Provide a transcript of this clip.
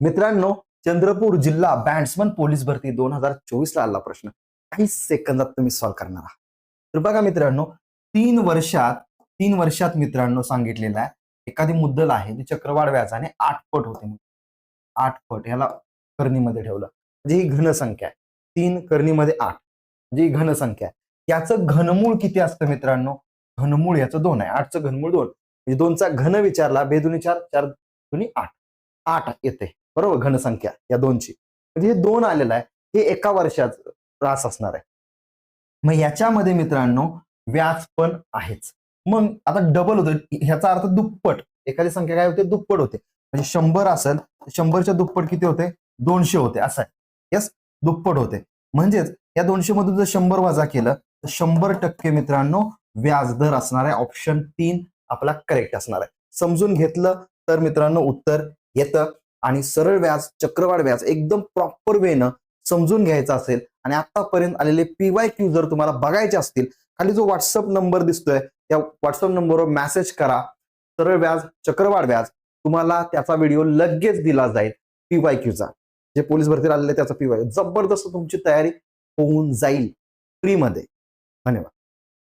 मित्रांनो, चंद्रपूर जिल्हा batsman police भरती 2024 ला आला प्रश्न काही सेकंदात तुम्ही सॉल्व्ह करणार आहात. तर बघा मित्रांनो, 3 वर्षात मित्रांनो सांगितलेलं आहे एखादी मुद्दल आहे ती चक्रवाढ व्याजाने 8 पट होते. 8 पट ह्याला कर्णीमध्ये ठेवलं म्हणजे ही घन संख्या आहे. 3 कर्णीमध्ये 8 म्हणजे ही घन संख्या आहे. याचं घनमूळ किती असतं मित्रांनो? घनमूळ याचं 2 आहे. 8चं घनमूळ 2 म्हणजे 2चा घन विचारला, बेदुनी 4, 4 दुनी 8, 8 येते बरोबर घनसंख्या या 2ची. म्हणजे हे 2 आलेलं आहे, हे एका वर्षाचं त्रास असणार आहे. मग याच्यामध्ये मित्रांनो व्याज पण आहेच. मग आता डबल होतं, ह्याचा अर्थ दुप्पट. एखादी संख्या काय होते? दुप्पट होते. म्हणजे 100 असेल, 100च्या दुप्पट किती होते? 200 होते असं आहे. यस, दुप्पट होते. म्हणजेच या 200 मधून जर 100 वजा केलं तर 100% मित्रांनो व्याजदर असणार आहे. ऑप्शन 3 आपला करेक्ट असणार आहे. समजून घेतलं तर मित्रांनो उत्तर येतं. आणि सरळ व्याज, चक्रवाढ व्याज एकदम प्रॉपर वेनं समजून घ्यायचं असेल आणि आतापर्यंत आलेले PYQ जर तुम्हाला बघायचे असतील, खाली जो व्हॉट्सअप नंबर दिसतोय त्या व्हॉट्सअप नंबरवर मेसेज करा. सरळ व्याज, चक्रवाढ व्याज, तुम्हाला त्याचा व्हिडिओ लगेच दिला जाईल. PYQचा जे पोलीस भरतीला आलेले त्याचा PYQ जबरदस्त तुमची तयारी होऊन जाईल फ्रीमध्ये. धन्यवाद.